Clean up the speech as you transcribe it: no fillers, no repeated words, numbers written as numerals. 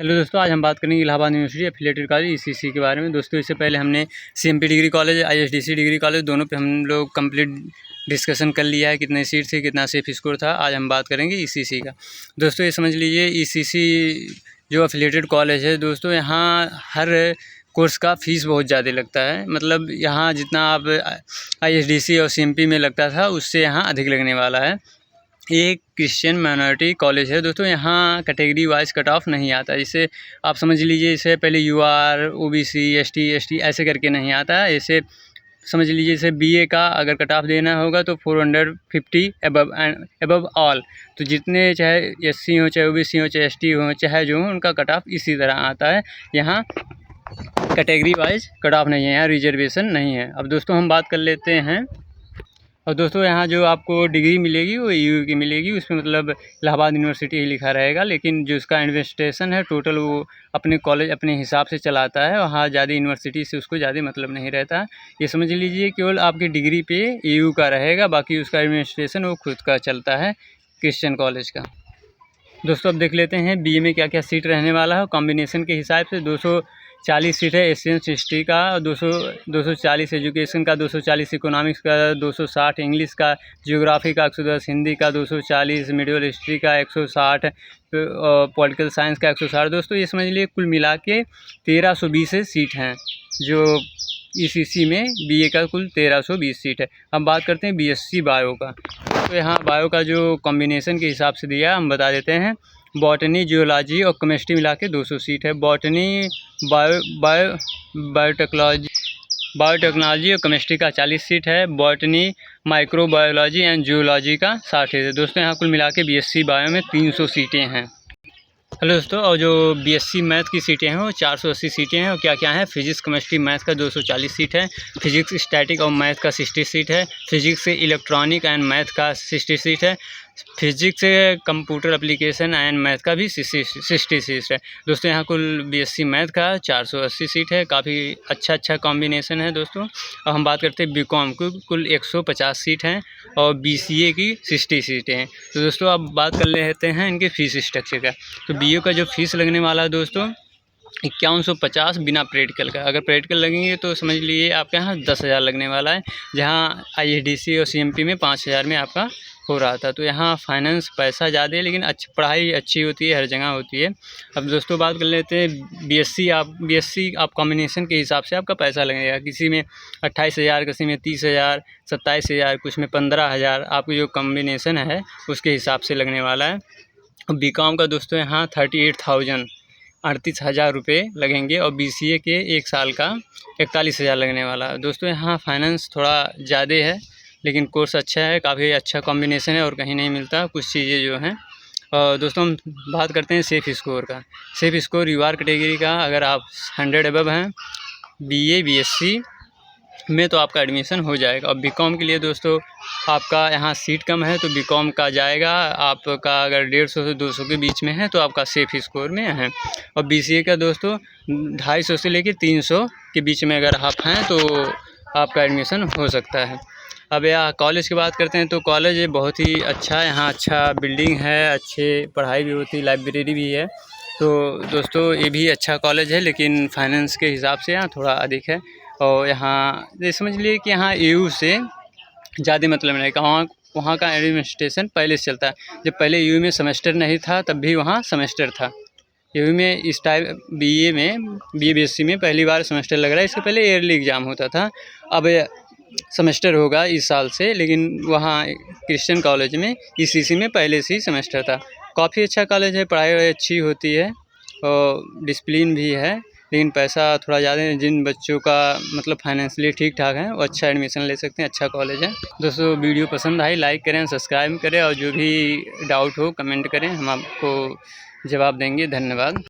Hello दोस्तों, आज हम बात करेंगे Allahabad university affiliated college ECC के बारे में। दोस्तों, इससे पहले हमने CMP degree college, ISDC degree college दोनों पे हम लोग कंप्लीट डिस्कशन कर लिया है, कितने सीट थे, कितना सेफ स्कोर था। आज हम बात करेंगे ईसीसी का। दोस्तों, ये समझ लीजिए ईसीसी जो एफिलिएटेड कॉलेज है दोस्तों, यहाँ हर कोर्स का फ़ीस बहुत ज़्यादा लगता है। मतलब यहाँ जितना आप आईएसडीसी और सीएमपी में लगता था उससे यहाँ अधिक लगने वाला है। ये क्रिश्चियन माइनॉरिटी कॉलेज है दोस्तों। यहाँ कैटेगरी वाइज कट ऑफ नहीं आता। जैसे आप समझ लीजिए, इसे पहले यूआर, ओबीसी, एसटी ऐसे करके नहीं आता है। इसे समझ लीजिए, जैसे बीए का अगर कट ऑफ देना होगा तो 450 एबव ऑल, तो जितने चाहे एससी हो, चाहे ओबीसी हो, चाहे एसटी हो, चाहे जो हो, उनका कट ऑफ इसी तरह आता है। यहाँ कैटेगरी वाइज कट ऑफ नहीं है, यहाँ रिजर्वेशन नहीं है। अब दोस्तों हम बात कर लेते हैं। और दोस्तों, यहाँ जो आपको डिग्री मिलेगी वो ईयू की मिलेगी। उसमें मतलब इलाहाबाद यूनिवर्सिटी ही लिखा रहेगा, लेकिन जो उसका इन्वेस्टिगेशन है टोटल वो अपने कॉलेज अपने हिसाब से चलाता है। वहाँ ज़्यादा यूनिवर्सिटी से उसको ज़्यादा मतलब नहीं रहता। ये समझ लीजिए केवल आपकी डिग्री पे ईयू का रहेगा, बाकी उसका एडमिनिस्ट्रेशन वो खुद का चलता है क्रिश्चियन कॉलेज का। दोस्तों, अब देख लेते हैं बीए में क्या क्या सीट रहने वाला है। कॉम्बिनेशन के हिसाब से 240 सीट है एशियन हिस्ट्री का, 240 एजुकेशन का, 240 इकोनॉमिक्स का, 260 इंग्लिश का, जियोग्राफी का 110, हिंदी का 240, मिडियल हिस्ट्री का 160, पॉलिटिकल साइंस का 160। दोस्तों, ये समझ लिए कुल मिला के 1320 सीट हैं जो ईसीसी में बीए का कुल 1320 सीट है। अब बात करते हैं बीएससी बायो का। तो यहाँ बायो का जो कॉम्बिनेशन के हिसाब से दिया हम बता देते हैं। बॉटनी, जियोलॉजी और केमिस्ट्री मिला के 200 सीट है। बॉटनी, बायोटेक्नोलॉजी और केमिस्ट्री का 40 सीट है। बॉटनी, माइक्रोबायोलॉजी एंड जियोलॉजी का 60 है। दोस्तों, यहाँ कुल मिला के बीएससी बायो में 300 सीटें हैं। हेलो दोस्तों, और जो बीएससी मैथ की सीटें हैं वो 480 सीटें हैं। और क्या क्या है, फिजिक्स, केमिस्ट्री, मैथ का 240 सीट है। फिजिक्स, स्टैटिक और मैथ का 60 सीट है। फिजिक्स से इलेक्ट्रॉनिक एंड मैथ का 60 सीट है। फिजिक्स से कंप्यूटर एप्लीकेशन एंड मैथ का भी 60 सीट है। दोस्तों, यहाँ कुल बीएससी मैथ का 480 सीट है। काफ़ी अच्छा कॉम्बिनेशन है दोस्तों। अब हम बात करते हैं बीकॉम की, कुल 150 सीट हैं और बीसीए की 60 सीटें हैं। तो दोस्तों, अब बात कर लेते हैं इनके फीस स्ट्रक्चर का। तो बीए का जो फीस लगने वाला है दोस्तों 5150 बिना प्रैक्टिकल का। अगर प्रैक्टिकल लगेंगे तो समझ लीजिए आपके यहाँ 10,000 लगने वाला है, जहाँ आईएसडीसी और सीएमपी में 5000 में आपका हो रहा था। तो यहाँ फाइनेंस पैसा ज़्यादा है, लेकिन पढ़ाई अच्छी होती है, हर जगह होती है। अब दोस्तों बात कर लेते हैं बीएससी आप कॉम्बिनेशन के हिसाब से आपका पैसा लगेगा। किसी में 28,000, किसी में 30,000, 27,000, कुछ में 15,000, आपकी जो कॉम्बिनेशन है उसके हिसाब से लगने वाला है। बीकॉम का दोस्तों यहाँ 38,000 रुपये लगेंगे और बीसीए के 1 साल का 41,000 लगने वाला है। दोस्तों, यहाँ फाइनेंस थोड़ा ज़्यादा है, लेकिन कोर्स अच्छा है, काफ़ी अच्छा कॉम्बिनेशन है और कहीं नहीं मिलता कुछ चीज़ें जो हैं। और दोस्तों, हम बात करते हैं सेफ़ स्कोर का। सेफ़ स्कोर यूआर कैटेगरी का अगर आप 100 अबव हैं बीए बीएससी में तो आपका एडमिशन हो जाएगा। और बीकॉम के लिए दोस्तों आपका यहाँ सीट कम है तो बीकॉम का जाएगा आपका, अगर 150 से 200 के बीच में है तो आपका सेफ़ स्कोर में है। और बीसीए का दोस्तों 250 से लेकर 300 के बीच में अगर आप हैं तो आपका एडमिशन हो सकता है। अब यहाँ कॉलेज की बात करते हैं तो कॉलेज बहुत ही अच्छा है। यहाँ अच्छा बिल्डिंग है, अच्छे पढ़ाई भी होती है, लाइब्रेरी भी है। तो दोस्तों, ये भी अच्छा कॉलेज है, लेकिन फाइनेंस के हिसाब से यहाँ थोड़ा अधिक है। और यहाँ ये समझ लिए कि यहाँ ईयू से ज़्यादा मतलब नहीं, वहाँ का एडमिनिस्ट्रेशन पहले से चलता है। जब पहले ईयू में सेमेस्टर नहीं था तब भी वहाँ सेमेस्टर था। ईयू में इस टाइप बीए बीएससी में पहली बार सेमेस्टर लग रहा है। इसके पहले ईयरली एग्ज़ाम होता था, अब सेमेस्टर होगा इस साल से। लेकिन वहाँ क्रिश्चियन कॉलेज में ईसीसी में पहले से ही सेमेस्टर था। काफ़ी अच्छा कॉलेज है, पढ़ाई अच्छी होती है और डिसिप्लिन भी है, लेकिन पैसा थोड़ा ज़्यादा है। जिन बच्चों का मतलब फाइनेंशियली ठीक ठाक है वो अच्छा एडमिशन ले सकते हैं, अच्छा कॉलेज है। दोस्तों, वीडियो पसंद आई लाइक करें, सब्सक्राइब करें और जो भी डाउट हो कमेंट करें, हम आपको जवाब देंगे। धन्यवाद।